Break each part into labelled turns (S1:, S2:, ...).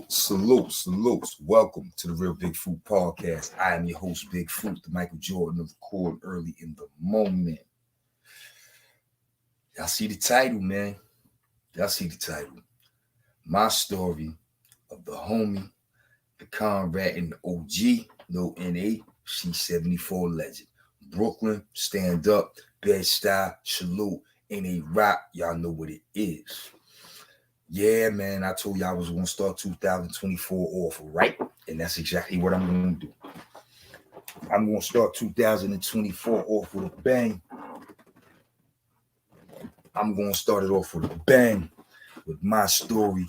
S1: Salute. Welcome to the Real Big Fruit Podcast. I am your host, Big Fruit, the Michael Jordan of recording early in the moment. Y'all see the title, man. My story of the homie, the Comrade, and the OG, Lil Na, C74 legend. Brooklyn, stand up, Bed-Stuy, salute, NA rock. Y'all know what it is. Yeah, man, I told you I was going to start 2024 off right, and that's exactly what I'm going to do. I'm going to start 2024 off with a bang. I'm going to start it off with a bang with my story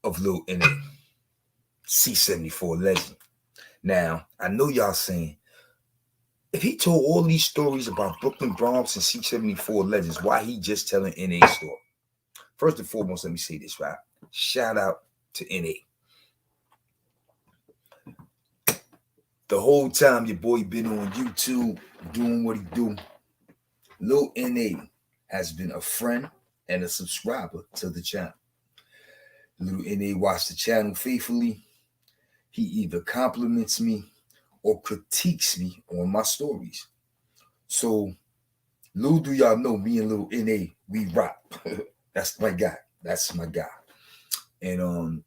S1: of Lil Na, C74 legend. Now, I know y'all saying, if he told all these stories about Brooklyn, Bronx, and C74 legends, why he just telling NA's story? First and foremost, let me say this, right? Shout out to NA. The whole time your boy been on YouTube doing what he do, Lil Na has been a friend and a subscriber to the channel. Lil Na watch the channel faithfully. He either compliments me or critiques me on my stories. So, little do y'all know, me and Lil Na, we rock. That's my guy. And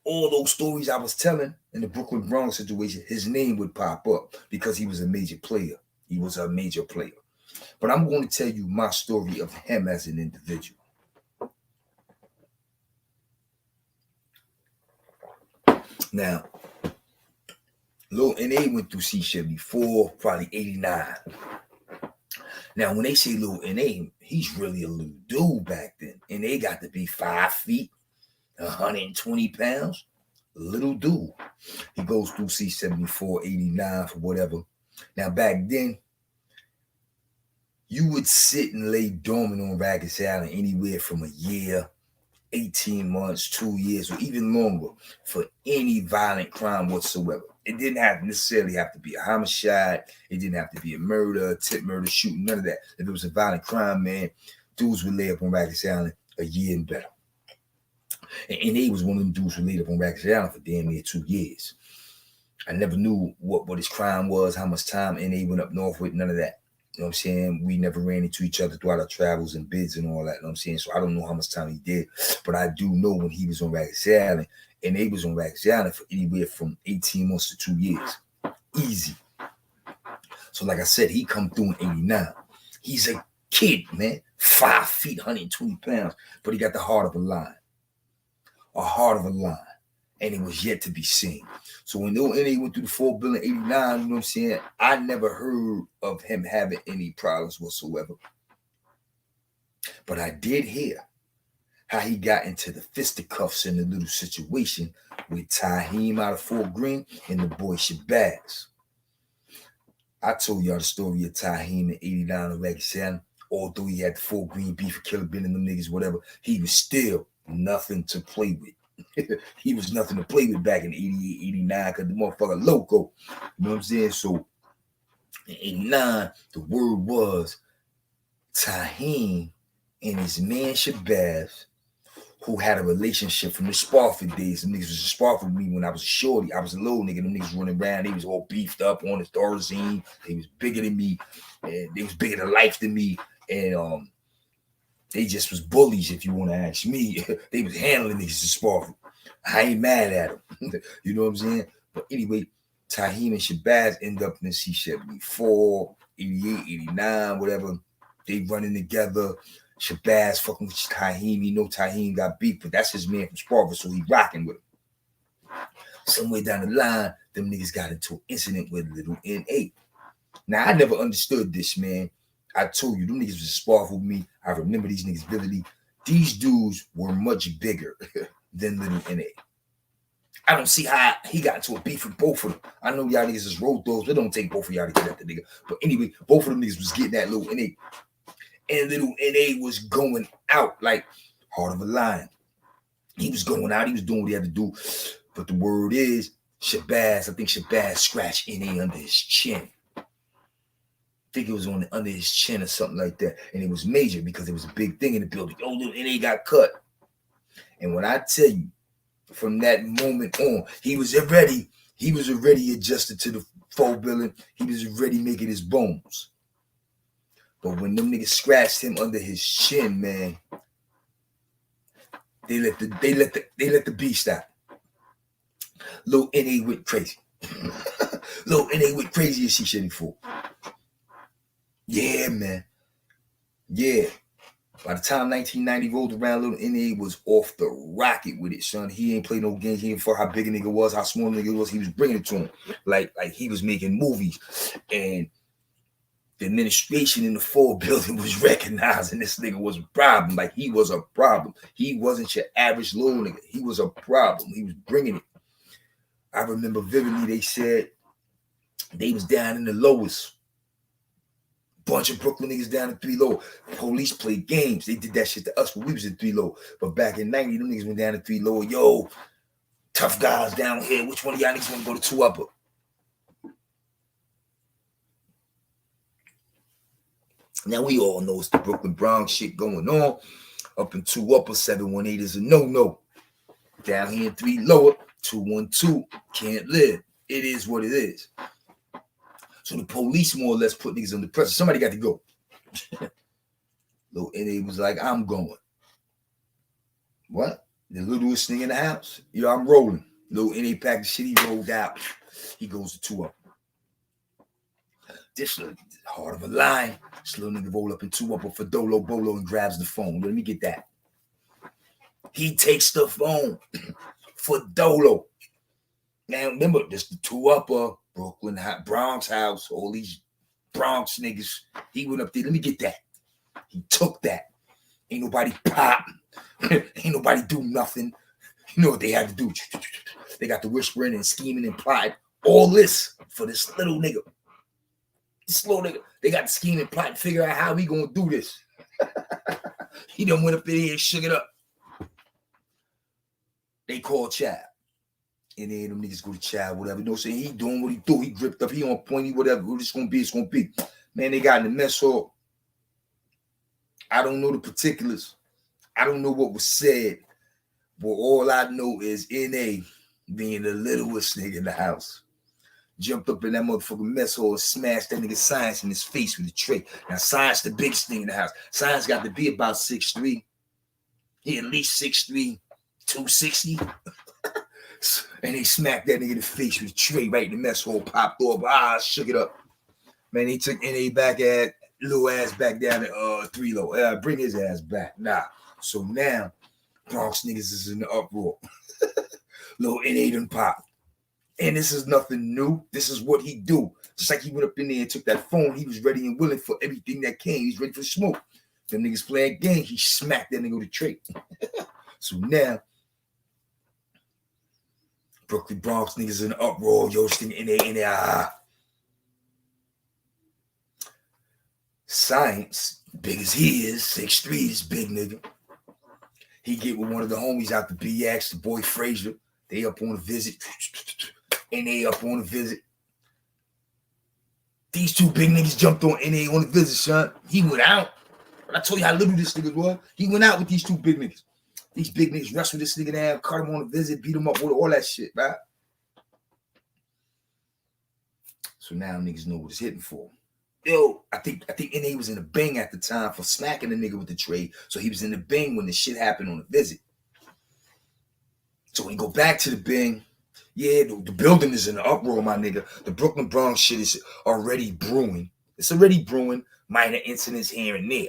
S1: all those stories I was telling in the Brooklyn Bronx situation, his name would pop up because he was a major player. But I'm going to tell you my story of him as an individual. Now, Lil Na went through C74, probably 89. Now, when they say Lil Na, he's really a little dude back then. And they got to be 5 feet, 120 pounds. Little dude. He goes through C74, 89, for whatever. Now, back then, you would sit and lay dormant on Rikers Island anywhere from a year, 18 months, 2 years, or even longer for any violent crime whatsoever. It didn't necessarily have to be a homicide. It didn't have to be a murder, attempted murder, shooting, none of that. If it was a violent crime, man, dudes would lay up on Rikers Island a year and better. And he was one of them dudes who laid up on Rikers Island for damn near 2 years. I never knew what his crime was, how much time NA went up north with, none of that. You know what I'm saying? We never ran into each other throughout our travels and bids and all that. You know what I'm saying? So I don't know how much time he did. But I do know when he was on Rikers Island, and they was on Rikers Island for anywhere from 18 months to 2 years. Easy. So like I said, he come through in 89. He's a kid, man. 5 feet, 120 pounds. But he got the heart of a lion. And it was yet to be seen. So when Lil Na went through the 4 billion 89, you know what I'm saying? I never heard of him having any problems whatsoever. But I did hear how he got into the fisticuffs in the little situation with Taheem out of Fort Greene and the boy Shabazz. I told y'all the story of Taheem in 89 on Rikers Island. Although he had the Fort Greene beef, killer been in them niggas, whatever, he was still nothing to play with. He was nothing to play with back in 88, 89, because the motherfucker loco. You know what I'm saying? So in 89, the word was Taheem and his man Shabazz, who had a relationship from the Sparford days. Them niggas was a Sparford with me when I was a shorty. I was a little nigga. Them niggas running around. They was all beefed up on the Thorazine. They was bigger than me. And they was bigger than life than me. And they just was bullies, if you want to ask me. They was handling niggas in Sparford. I ain't mad at them. You know what I'm saying? But anyway, Taheem and Shabazz end up in the C74, 88, 89, whatever. They running together. Shabazz fucking with Taheem. You know Taheem got beat, but that's his man from Sparford, so he rocking with him. Somewhere down the line, them niggas got into an incident with Lil Na. Now, I never understood this, man. I told you, them niggas was Sparford with me. I remember these niggas vividly. These dudes were much bigger than Lil Na. I don't see how he got into a beef with both of them. I know y'all niggas is road dogs, but it don't take both of y'all to get at the nigga. But anyway, both of them niggas was getting at Lil Na. And Lil Na was going out like heart of a lion. He was going out. He was doing what he had to do. But the word is, Shabazz, I think Shabazz scratched NA under his chin. I think it was under his chin or something like that. And it was major because it was a big thing in the building. Oh, Lil Na got cut. And when I tell you, From that moment on, he was already adjusted to the 4 billion. He was already making his bones. But when them niggas scratched him under his chin, man, they let the beast out. Lil Na went crazy. Lil Na went crazy as C74. Yeah, man. Yeah. By the time 1990 rolled around, Lil Na was off the rocket with it, son. He ain't played no games. He ain't for how big a nigga was, how small a nigga was. He was bringing it to him. Like he was making movies. And the administration in the 4 building was recognizing this nigga was a problem. Like, he was a problem. He wasn't your average little nigga. He was a problem. He was bringing it. I remember vividly they said they was down in the lowest. Bunch of Brooklyn niggas down in 3 low. Police played games. They did that shit to us when we was in 3 low. But back in 90, them niggas went down to 3 low. Yo, tough guys down here. Which one of y'all niggas want to go to 2 upper? Now we all know it's the Brooklyn Bronx shit going on. Up in 2 upper, 718 is a no-no. Down here in 3 lower, 212 can't live. It is what it is. So the police more or less put niggas under pressure. Somebody got to go. Lil Na was like, I'm going. What? The littlest thing in the house? Yo, I'm rolling. Lil Na packed the shit, he rolled out. He goes to 2 up. This little hard of a line. This little nigga roll up in 2 upper for Dolo Bolo and grabs the phone. Let me get that. He takes the phone for Dolo. Now remember, this the 2 upper, Brooklyn, Bronx house, all these Bronx niggas. He went up there. Let me get that. He took that. Ain't nobody pop. Ain't nobody do nothing. You know what they had to do? They got the whispering and scheming and plotting. All this for this little nigga. This little nigga. They got the scheme and plot and figure out how we gonna do this. He done went up there and shook it up. They called Chad. And then them niggas go to Chad, whatever. You know what I'm saying? He doing what he do. He gripped up. He on point. He whatever. What it's gonna be, it's gonna be. Man, they got in the mess hall. I don't know the particulars. I don't know what was said. But all I know is NA being the littlest nigga in the house. Jumped up in that motherfucking mess hall and smashed that nigga Science in his face with a tray. Now, Science the biggest thing in the house. Science got to be about 6'3". He at least 6'3", 260. And they smacked that nigga in the face with a tray right in the mess hall, popped off. Shook it up. Man, they took NA back at little ass back down to 3 low. Bring his ass back. Nah. So now, Bronx niggas is in the uproar. Little NA done pop. And this is nothing new. This is what he do. Just like he went up in there and took that phone, he was ready and willing for everything that came. He's ready for smoke. Them niggas playing game, he smacked that nigga with a tray. So now, Brooklyn Bronx niggas in the uproar. Yo, sting NA. Science, big as he is, 6'3", this big nigga. He get with one of the homies out the BX, the boy Frazier. They up on a visit. NA up on a visit. These 2 big niggas jumped on NA on the visit, son. He went out. When I told you how little this nigga was, he went out with these 2 big niggas. These big niggas wrestled this nigga down, cut him on a visit, beat him up with all that shit, right? So now niggas know what it's hitting for. Yo, I think NA was in the bang at the time for smacking the nigga with the tray. So he was in the bang when the shit happened on the visit. So when you go back to the bang, yeah, the building is in the uproar, my nigga. The Brooklyn Bronx shit is already brewing. It's already brewing. Minor incidents here and there.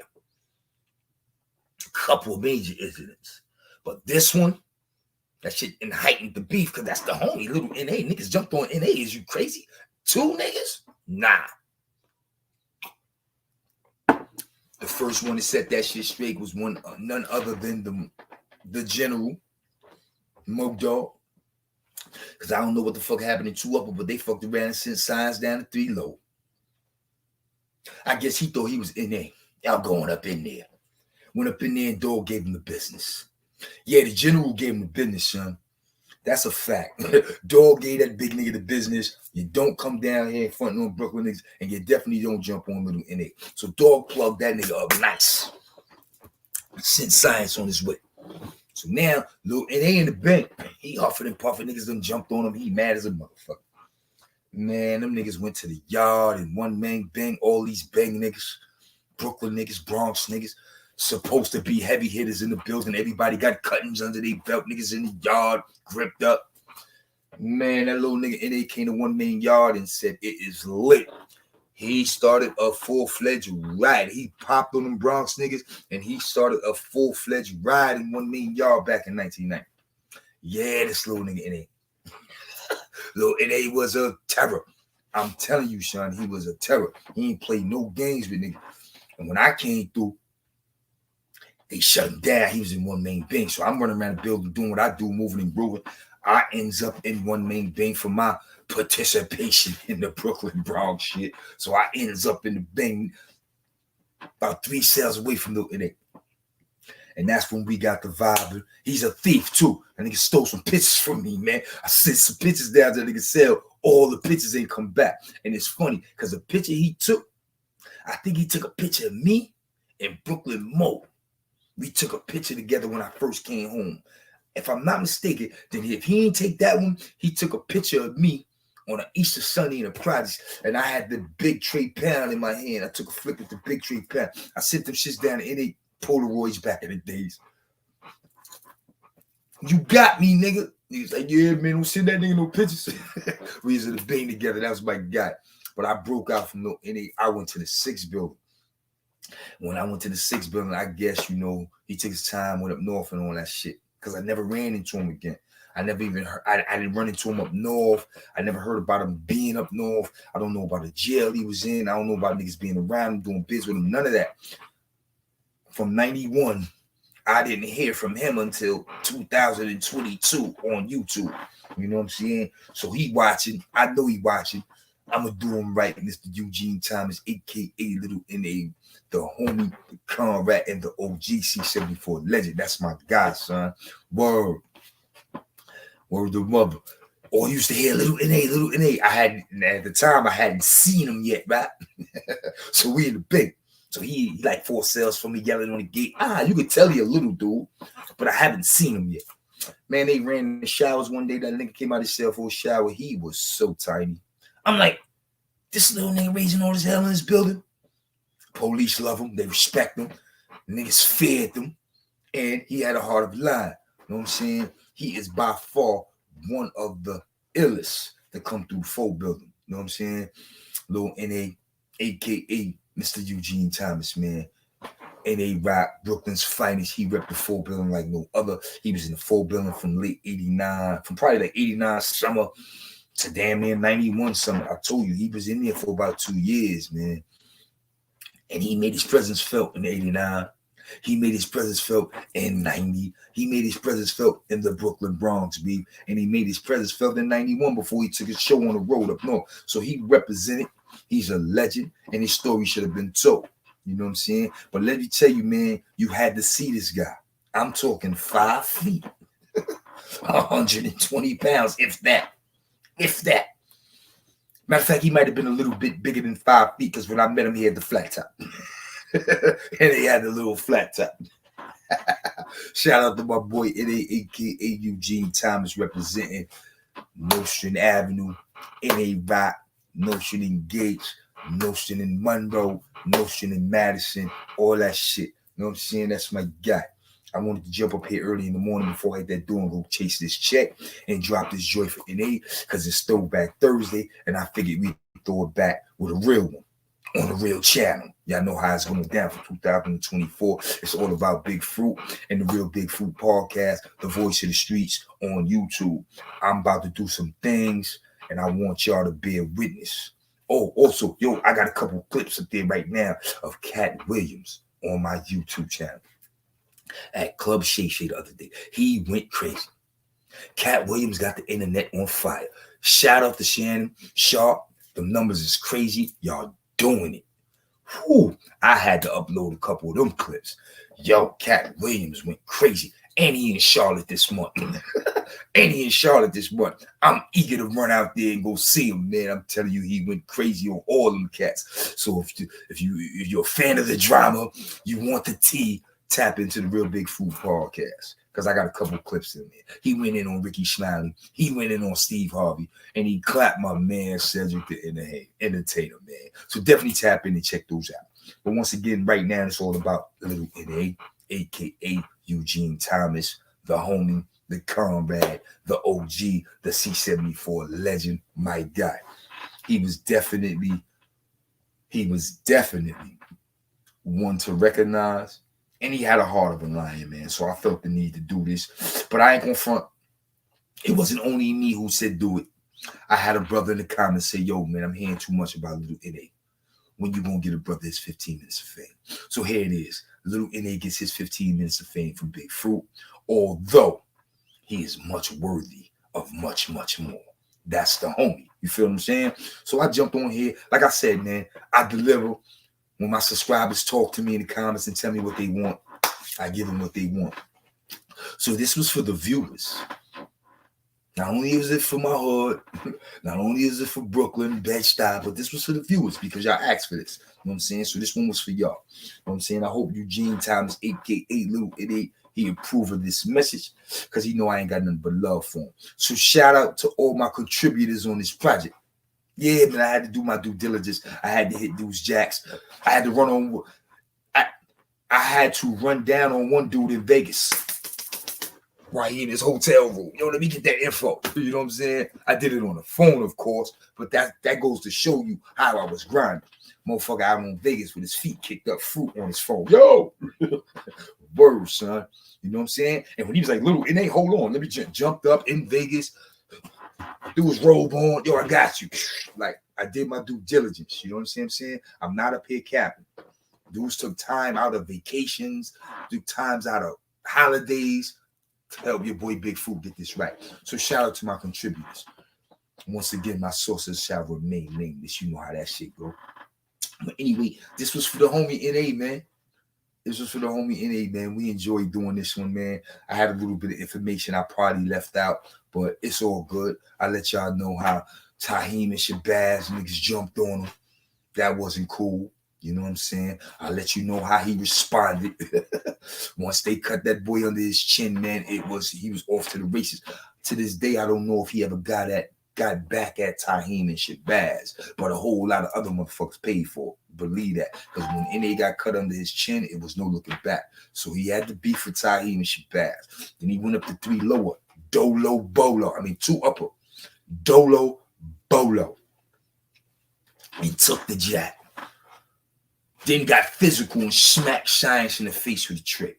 S1: A couple of major incidents. But this one, that shit heightened the beef because that's the homie. Little NA. Niggas jumped on NA. Is you crazy? 2 niggas? Nah. The first one to set that shit straight was none other than the general, Mo Dog. Because I don't know what the fuck happened in 2 upper, but they fucked around and sent Signs down to 3 low. I guess he thought he was NA. Y'all going up in there. Went up in there and Dog gave him the business. Yeah, the general gave him the business, son. That's a fact. Dog gave that big nigga the business. You don't come down here in front on Brooklyn niggas, and you definitely don't jump on little NA. So Dog plugged that nigga up nice. Sent Science on his way. So now, Lil Na in the bank, he huffing and puffing. Niggas done jumped on him. He mad as a motherfucker. Man, them niggas went to the yard and one man bang. All these bang niggas, Brooklyn niggas, Bronx niggas, supposed to be heavy hitters in the building. Everybody got cuttings under their belt. Niggas in the yard, gripped up. Man, that little nigga NA came to one man yard and said, it is lit. He started a full-fledged ride. He popped on them Bronx niggas, and he started a full-fledged ride in one man yard back in 1990. Yeah, this little nigga NA. Little NA was a terror. I'm telling you, Sean, he was a terror. He ain't played no games with niggas. And when I came through, they shut him down. He was in one main bank. So I'm running around the building doing what I do, moving and grooving. I ends up in one main bank for my participation in the Brooklyn Bronx shit. So I ends up in the bank about 3 cells away from the NA. And that's when we got the vibe. He's a thief too. And nigga stole some pictures from me, man. I sent some pictures down to the nigga cell. All the pictures ain't come back. And it's funny because the picture he took, I think he took a picture of me and Brooklyn Mo. We took a picture together when I first came home. If I'm not mistaken, then if he didn't take that one, he took a picture of me on an Easter Sunday in a project, and I had the big tray pound in my hand. I took a flick with the big tray pound. I sent them shits down in NA Polaroids back in the days. You got me, nigga. He was like, yeah, man, don't send that nigga no pictures. We was in the band together. That was my guy. But I broke out from the NA. I went to the 6th building. When I went to the 6th building, I guess, you know, he took his time, went up north and all that shit. Because I never ran into him again. I never even heard, I didn't run into him up north. I never heard about him being up north. I don't know about the jail he was in. I don't know about niggas being around him, doing biz with him, none of that. From 91, I didn't hear from him until 2022 on YouTube. You know what I'm saying? So he watching. I know he watching. I'm going to do him right, Mr. Eugene Thomas, a.k.a. Little N.A., the homie, the Comrade, and the OG C74 legend. That's my guy, son. Word. Word the mother. Or used to hear Little N.A., Little N.A. At the time, I hadn't seen him yet, right? So we in the big. So he like 4 cells from me yelling on the gate. You could tell he a little dude, but I haven't seen him yet. Man, they ran in the showers one day. That nigga came out of his cell for a shower. He was so tiny. I'm like, this little nigga raising all this hell in his building. Police love him. They respect him. Niggas feared him. And he had a heart of lion. You know what I'm saying? He is by far one of the illest that come through 4 building. You know what I'm saying? Little N.A., a.k.a. Mr. Eugene Thomas, man. N.A. Rock, Brooklyn's finest. He repped the 4 building like no other. He was in the 4 building from late 89, from probably like 89 summer to damn near 91 summer. I told you, he was in there for about 2 years, man. And he made his presence felt in 89. He made his presence felt in 90. He made his presence felt in the Brooklyn Bronx, babe. And he made his presence felt in 91 before he took his show on the road up north. So he represented. He's a legend, and his story should have been told. You know what I'm saying? But let me tell you, man, you had to see this guy. I'm talking 5 feet, 120 pounds, if that. If that. Matter of fact, he might have been a little bit bigger than 5 feet because when I met him, he had the flat top. And he had the little flat top. Shout out to my boy, a.k.a. Eugene Thomas, representing Nostrand Avenue, N.A. Rock, Nostrand in Gates, Nostrand in Monroe, Nostrand in Madison, all that shit. You know what I'm saying? That's my guy. I wanted to jump up here early in the morning before I hit that door and go chase this check and drop this joy for NA because it's Throwback Thursday, and I figured we'd throw it back with a real one on a real channel. Y'all know how it's going down for 2024. It's all about Big Fruit and the Real Big Fruit podcast, the voice of the streets on YouTube. I'm about to do some things, and I want y'all to bear witness. Oh, also, yo, I got a couple clips up there right now of Cat Williams on my YouTube channel. At Club Shay Shay the other day. He went crazy. Cat Williams got the internet on fire. Shout out to Shannon Sharp. The numbers is crazy. Y'all doing it. Whew. I had to upload a couple of them clips. Yo, Cat Williams went crazy. And he in Charlotte this month. I'm eager to run out there and go see him, man. I'm telling you, he went crazy on all them cats. So if you're a fan of the drama, you want the tea, tap into the Real Big Fruit podcast. because I got a couple clips in there. He went in on Ricky Smiley. He went in on Steve Harvey. And he clapped my man, Cedric the Entertainer, man. So definitely tap in and check those out. But once again, right now, it's all about Lil Na, a.k.a. Eugene Thomas, the homie, the comrade, the OG, the C74 legend, my guy. He was definitely one to recognize, and he had a heart of a lion, man. So I felt the need to do this. But I ain't gonna front. It wasn't only me who said do it. I had a brother in the comments say, yo, man, I'm hearing too much about Lil Na. When you gonna get a brother his 15 minutes of fame? So here it is. Lil Na gets his 15 minutes of fame from Big Fruit, although he is much worthy of much, much more. That's the homie. You feel what I'm saying? So I jumped on here. Like I said, man, I deliver. When my subscribers talk to me in the comments and tell me what they want, I give them what they want. So this was for the viewers. Not only is it for my hood, not only is it for Brooklyn, Bed-Stuy, but this was for the viewers because y'all asked for this. You know what I'm saying? So this one was for y'all. You know what I'm saying? I hope Eugene Thomas, a.k.a. Lil Na, he approved of this message because he know I ain't got nothing but love for him. So shout out to all my contributors on this project. Yeah, man, I had to do my due diligence. I had to hit dudes jacks. I had to run on. I had to run down on one dude in Vegas. Right here in his hotel room. Yo, let me get that info. You know what I'm saying? I did it on the phone, of course, but that goes to show you how I was grinding. Motherfucker out in Vegas with his feet kicked up, fruit on his phone. Yo! Word, son. You know what I'm saying? And when he was like, Lil Na, hold on. Let me jumped up in Vegas. Do his robe on. Yo, I got you. Like, I did my due diligence. You know what I'm saying? I'm not up here capping. Dudes took time out of vacations, took times out of holidays to help your boy Big Fruit get this right. So shout out to my contributors. Once again, my sources shall remain nameless. You know how that shit go. But anyway, this was for the homie NA, man. This was for the homie NA, man. We enjoyed doing this one, man. I had a little bit of information I probably left out, but it's all good. I let y'all know how Taheem and Shabazz niggas jumped on him. That wasn't cool. You know what I'm saying? I'll let you know how he responded. Once they cut that boy under his chin, man, he was off to the races. To this day, I don't know if he ever got back at Taheem and Shabazz, but a whole lot of other motherfuckers paid for it. Believe that. Because when NA got cut under his chin, it was no looking back. So he had to beef for Taheem and Shabazz. Then he went up to 3 lower. Dolo Bolo. I mean 2 upper. Dolo Bolo. He took the jack. Then got physical and smacked Science in the face with a trick.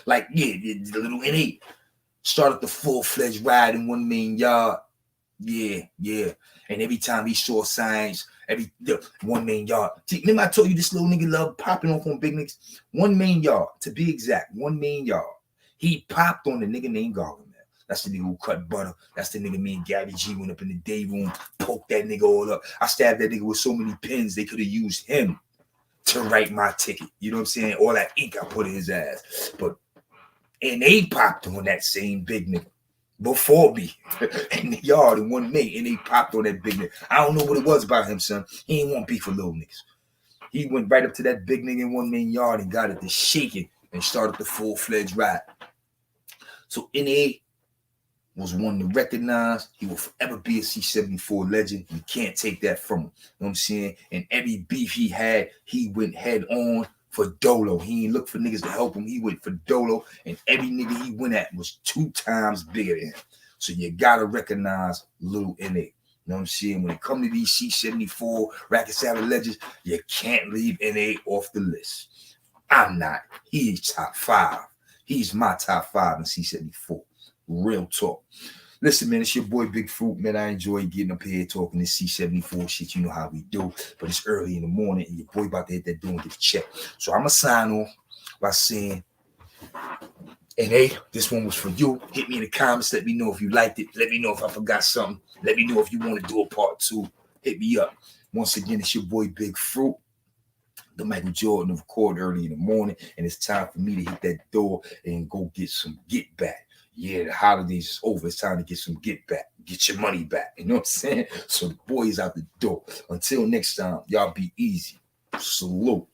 S1: Like, yeah, the little NA started the full-fledged ride in 1 main yard. Yeah. And every time he saw Science, 1 main yard. See, remember I told you this little nigga love popping off on big niggas? 1 main yard, to be exact, 1 main yard. He popped on the nigga named Gargamel. That's the nigga who cut butter. That's the nigga me and Gabby G went up in the day room, poked that nigga all up. I stabbed that nigga with so many pins, they could have used him to write my ticket. You know what I'm saying? All that ink I put in his ass. But, and they popped on that same big nigga before me in the yard in 1 May, and they popped on that big nigga. I don't know what it was about him, son. He ain't want beef for little niggas. He went right up to that big nigga in 1 main yard and got it to shaking and started the full-fledged ride. So NA was one to recognize. He will forever be a C74 legend. You can't take that from him. You know what I'm saying? And every beef he had, he went head on for Dolo. He ain't look for niggas to help him. He went for Dolo. And every nigga he went at was 2 times bigger than him. So you gotta recognize Lil Na. You know what I'm saying? When it comes to these C74 Rikers Island legends, you can't leave NA off the list. I'm not. He's top 5. He's my top 5 in C74. Real talk. Listen, man, it's your boy Big Fruit, man. I enjoy getting up here talking this C74 shit. You know how we do. But it's early in the morning, and your boy about to hit that door and get a check. So I'm going to sign off by saying, NA, this one was for you. Hit me in the comments. Let me know if you liked it. Let me know if I forgot something. Let me know if you want to do a part 2. Hit me up. Once again, it's your boy Big Fruit, the Michael Jordan of court early in the morning, and it's time for me to hit that door and go get some get back. Yeah, the holidays is over. It's time to get some get back. Get your money back. You know what I'm saying? So the boys out the door. Until next time, y'all be easy. Salute.